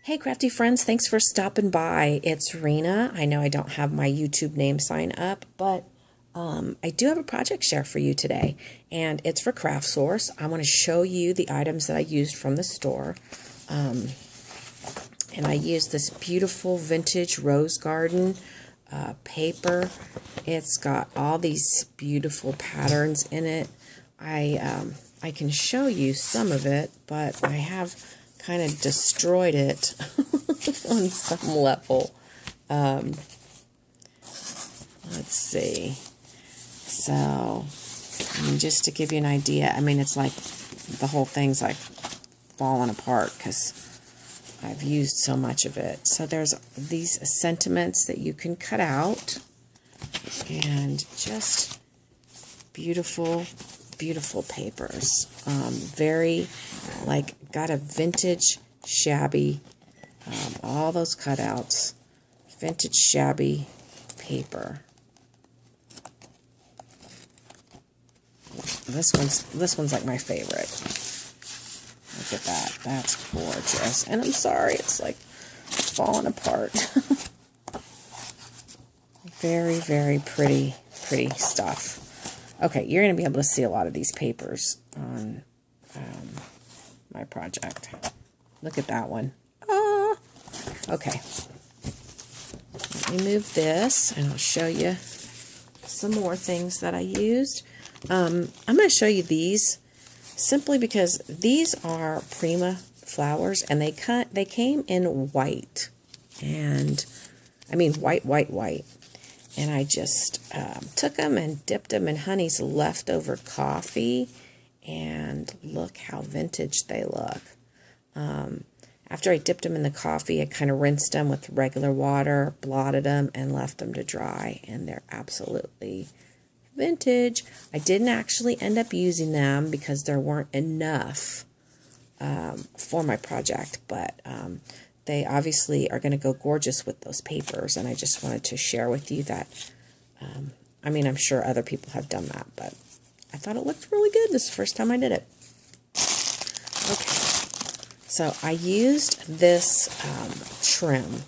Hey crafty friends, thanks for stopping by. It's Rena. I know I don't have my YouTube name sign up, but I do have a project share for you today, and it's for Craft Source. I want to show you the items that I used from the store, and I used this beautiful vintage rose garden paper. It's got all these beautiful patterns in it. I can show you some of it, but I have kind of destroyed it on some level. Let's see. So, just to give you an idea, it's like the whole thing's like falling apart because I've used so much of it. So there's these sentiments that you can cut out, and just beautiful, beautiful papers. Very, got a vintage shabby, all those cutouts, vintage shabby paper. This one's like my favorite. Look at that. That's gorgeous. And I'm sorry, it's like falling apart. Very, very pretty stuff. Okay, you're going to be able to see a lot of these papers on my project. Look at that one. Ah! Okay. Let me move this, and I'll show you some more things that I used. I'm going to show you these simply because these are Prima flowers, and they came in white, and white. And I just took them and dipped them in honey's leftover coffee, and look how vintage they look. After I dipped them in the coffee, I kind of rinsed them with regular water, blotted them, and left them to dry, and they're absolutely vintage. I didn't actually end up using them because there weren't enough for my project, but they obviously are going to go gorgeous with those papers, and I just wanted to share with you that, I'm sure other people have done that, but I thought it looked really good. This is the first time I did it. Okay, so I used this trim,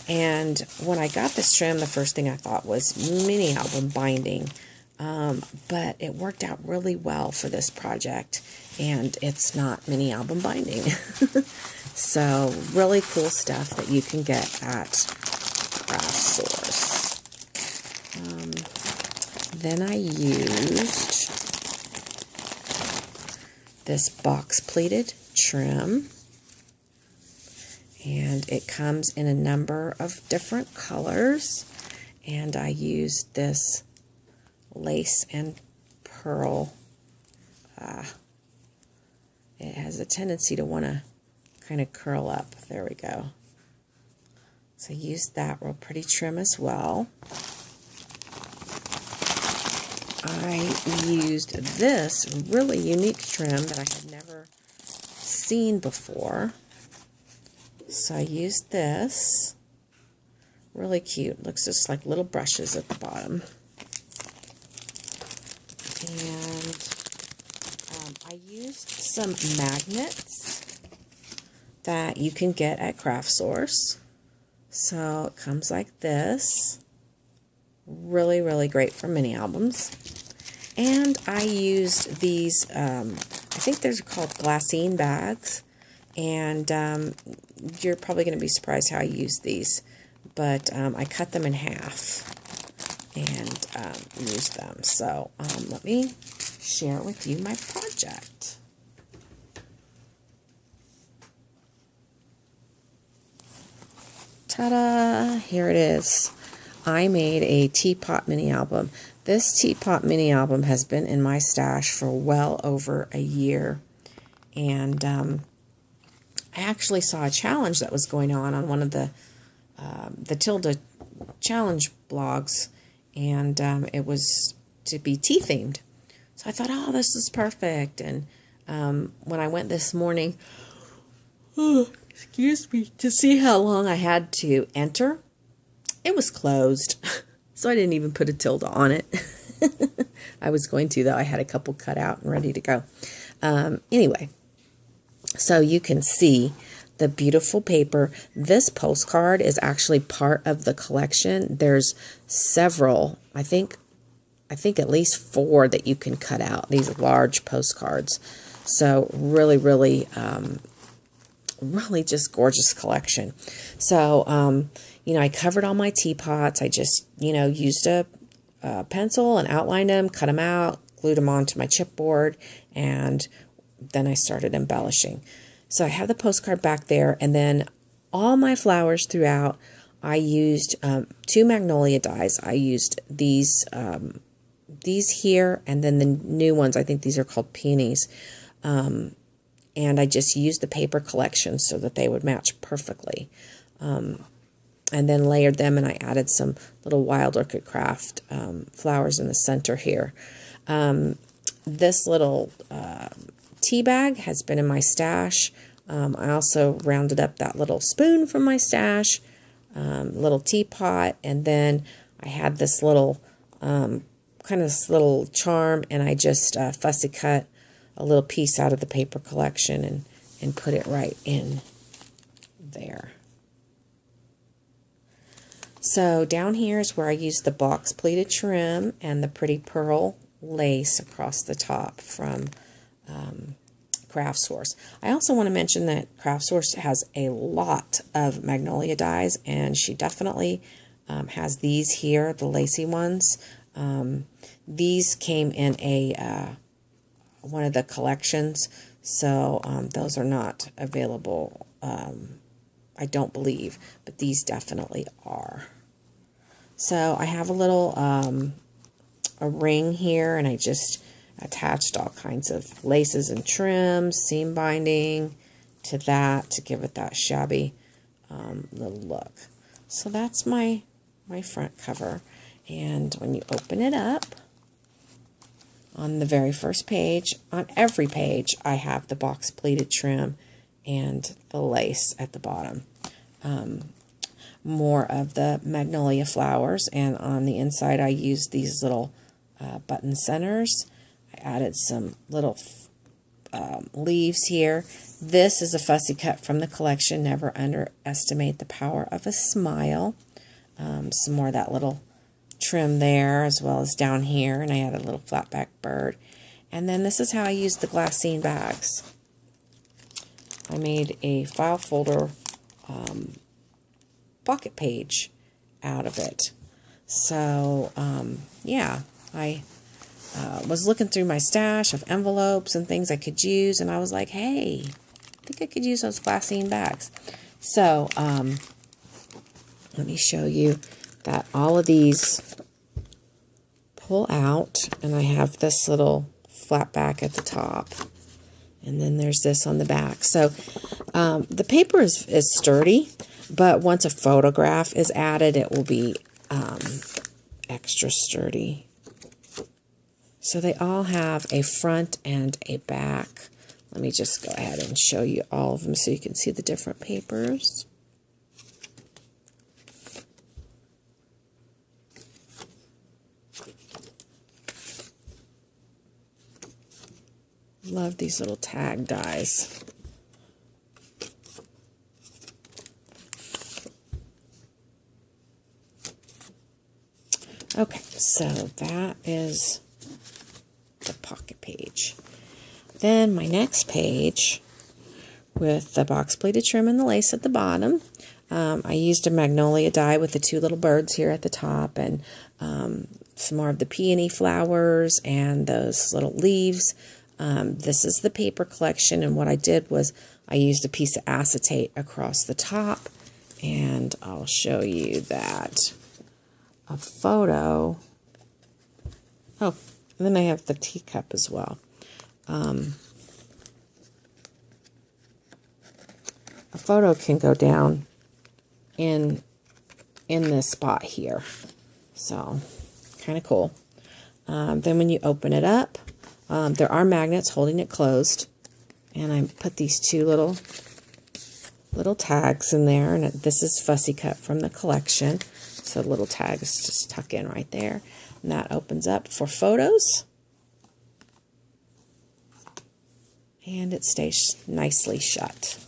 and when I got this trim, the first thing I thought was mini album binding, but it worked out really well for this project, and it's not mini album binding. So, really cool stuff that you can get at Craft Source. Then I used this box pleated trim, and it comes in a number of different colors, and I used this lace and pearl. It has a tendency to want to kind of curl up. There we go. So I used that real pretty trim as well. I used this really unique trim that I had never seen before. So I used this. Really cute. Looks just like little brushes at the bottom. And I used some magnets that you can get at Craft Source. So it comes like this. Really, really great for mini albums. And I used these, I think they're called glassine bags. And you're probably going to be surprised how I use these. But I cut them in half and used them. So let me share with you my project. Ta-da! Here it is. I made a Teapot mini album. This Teapot mini album has been in my stash for well over a year. And I actually saw a challenge that was going on one of the Tilda challenge blogs. And it was to be tea themed. So I thought, oh, this is perfect. And when I went this morning, excuse me, to see how long I had to enter, it was closed. So I didn't even put a tilde on it. I was going to, though. I had a couple cut out and ready to go. Anyway, so you can see the beautiful paper. This postcard is actually part of the collection. There's several, I think at least 4 that you can cut out, these large postcards. So really, really, really just gorgeous collection. So, you know, I covered all my teapots. I just, you know, used a pencil and outlined them, cut them out, glued them onto my chipboard, and then I started embellishing. So I have the postcard back there, and then all my flowers throughout, I used 2 magnolia dies. I used these here, and then the new ones, I think these are called peonies. And I just used the paper collection so that they would match perfectly. And then layered them, and I added some little Wild Orchid Craft flowers in the center here. This little tea bag has been in my stash. I also rounded up that little spoon from my stash, little teapot, and then I had this little kind of this little charm, and I just fussy cut a little piece out of the paper collection and put it right in there. So down here is where I used the box pleated trim and the pretty pearl lace across the top from Craft Source. I also want to mention that Craft Source has a lot of magnolia dies, and she definitely has these here, the lacy ones. These came in a one of the collections, so those are not available, I don't believe, but these definitely are. So I have a little a ring here, and I just attached all kinds of laces and trims, seam binding to that to give it that shabby little look. So that's my front cover, and when you open it up, on the very first page, on every page, I have the box pleated trim and the lace at the bottom. More of the magnolia flowers, and on the inside I used these little button centers. I added some little leaves here. This is a fussy cut from the collection. Never underestimate the power of a smile. Some more of that little trim there, as well as down here, and I added a little flatback bird. And then this is how I used the glassine bags. I made a file folder pocket page out of it. So yeah, I was looking through my stash of envelopes and things I could use, and I was like, hey, I think I could use those glassine bags. So let me show you that all of these pull out, and I have this little flat back at the top, and then there's this on the back. So the paper is sturdy, but once a photograph is added, it will be extra sturdy. So they all have a front and a back. Let me just go ahead and show you all of them so you can see the different papers. Love these little tag dies. Okay, so that is the pocket page. Then my next page with the box pleated trim and the lace at the bottom. I used a magnolia die with the 2 little birds here at the top, and some more of the peony flowers and those little leaves. This is the paper collection, and what I did was I used a piece of acetate across the top, and I'll show you that. A photo. Oh, and then I have the teacup as well. A photo can go down in this spot here. So, kind of cool. Then when you open it up, there are magnets holding it closed, and I put these 2 little tags in there, and this is fussy cut from the collection, so the little tags just tuck in right there, and that opens up for photos, and it stays nicely shut.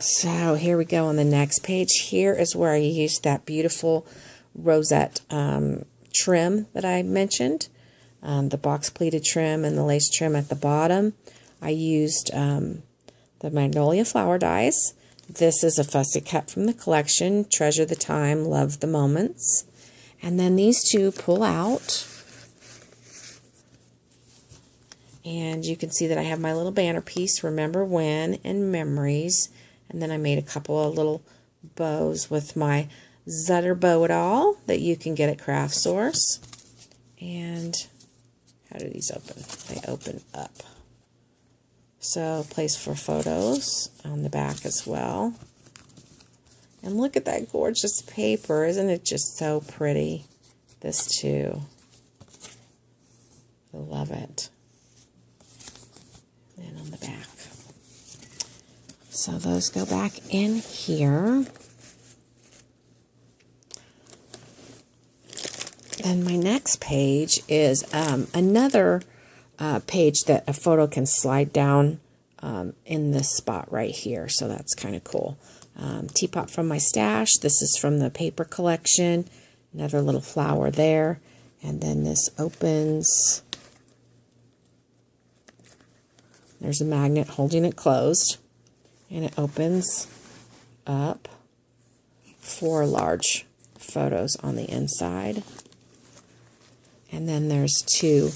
So here we go on the next page. Here is where I used that beautiful rosette trim that I mentioned. The box pleated trim and the lace trim at the bottom. I used the magnolia flower dies. This is a fussy cut from the collection. Treasure the time, love the moments. And then these two pull out. And you can see that I have my little banner piece, Remember When and Memories. And then I made a couple of little bows with my Zutter bow it all that you can get at Craft Source. And how do these open? They open up. So place for photos on the back as well. And look at that gorgeous paper. Isn't it just so pretty? This too. I love it. And on the back. So those go back in here. And my next page is another page that a photo can slide down in this spot right here. So that's kind of cool. Teapot from my stash. This is from the paper collection. Another little flower there. And then this opens. There's a magnet holding it closed. And it opens up 4 large photos on the inside. And then there's 2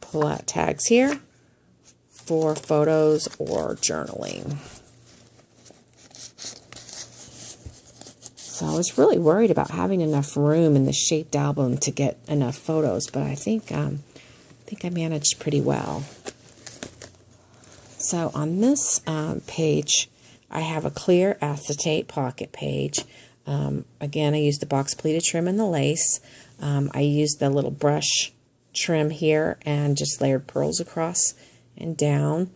pull-out tags here for photos or journaling. So I was really worried about having enough room in the shaped album to get enough photos, but I think I managed pretty well. So on this page, I have a clear acetate pocket page. Again, I used the box pleated trim and the lace. I used the little brush trim here and just layered pearls across and down.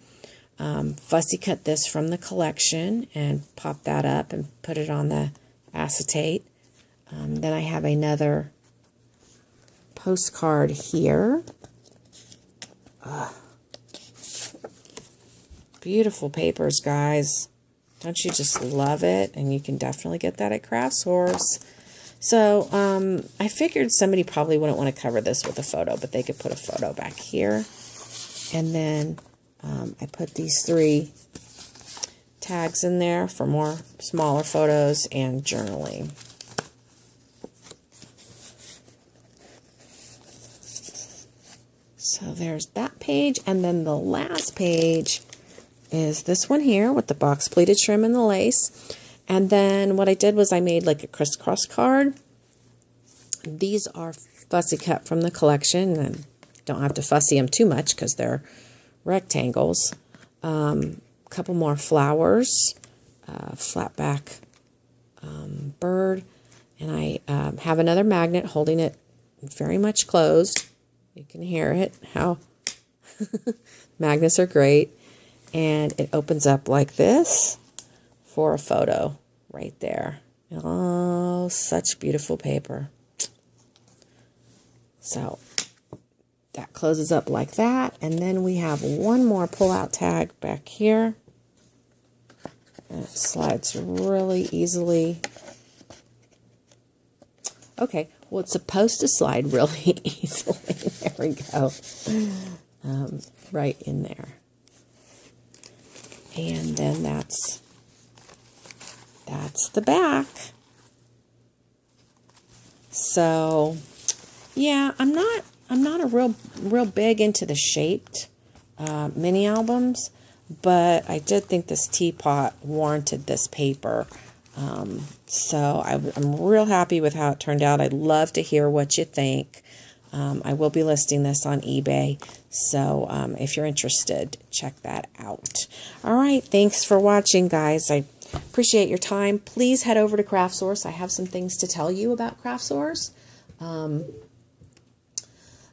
Fussy cut this from the collection and popped that up and put it on the acetate. Then I have another postcard here. Beautiful papers, guys. Don't you just love it? And you can definitely get that at Craft Source. So I figured somebody probably wouldn't want to cover this with a photo, but they could put a photo back here. And then I put these 3 tags in there for more smaller photos and journaling. So there's that page. And then the last page is this one here with the box pleated trim and the lace. And then what I did was I made like a crisscross card. These are fussy cut from the collection, and don't have to fussy them too much because they're rectangles. Couple more flowers, flat back bird, and I have another magnet holding it very much closed. You can hear it, how magnets are great. And it opens up like this for a photo right there. Oh, such beautiful paper. So that closes up like that. And then we have one more pull-out tag back here. And it slides really easily. Okay, well, it's supposed to slide really easily. There we go. Right in there. And then that's the back. So yeah, I'm not a real big into the shaped mini albums, but I did think this Teapot warranted this paper. So I'm real happy with how it turned out. I'd love to hear what you think. I will be listing this on eBay, so if you're interested, check that out. All right, thanks for watching, guys. I appreciate your time. Please head over to Craft Source. I have some things to tell you about Craft Source.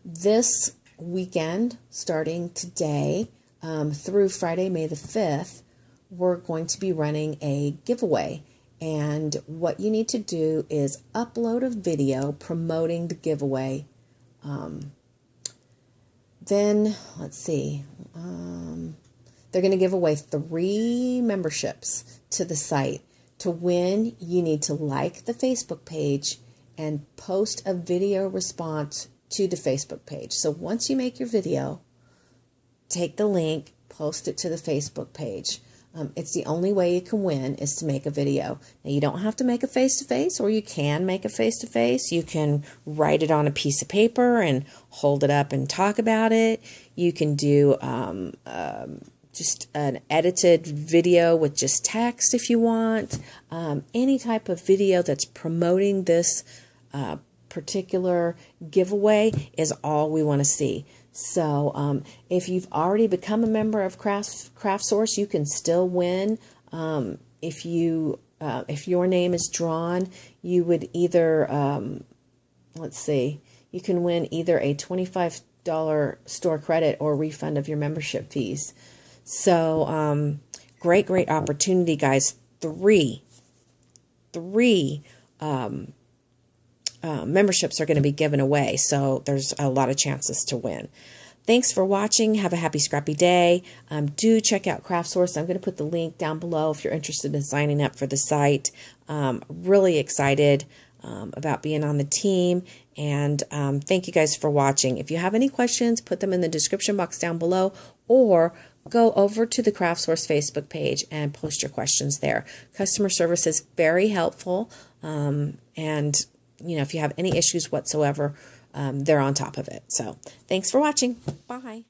This weekend, starting today through Friday, May the 5th, we're going to be running a giveaway. And what you need to do is upload a video promoting the giveaway. Then, let's see, They're going to give away 3 memberships to the site. To win, you need to like the Facebook page and post a video response to the Facebook page. So once you make your video, take the link, post it to the Facebook page. It's the only way you can win is to make a video. Now, you don't have to make a face-to-face, or you can make a face-to-face. You can write it on a piece of paper and hold it up and talk about it. You can do just an edited video with just text if you want. Any type of video that's promoting this particular giveaway is all we want to see. So if you've already become a member of CraftSource, you can still win. If your name is drawn, you would either, let's see, you can win either a $25 store credit or refund of your membership fees. So great opportunity, guys. Three memberships are going to be given away, so there's a lot of chances to win. Thanks for watching. Have a happy, scrappy day. Do check out CraftSource. I'm going to put the link down below if you're interested in signing up for the site. Really excited about being on the team, and thank you guys for watching. If you have any questions, put them in the description box down below, or go over to the CraftSource Facebook page and post your questions there. Customer service is very helpful, and if you have any issues whatsoever, they're on top of it. So thanks for watching. Bye.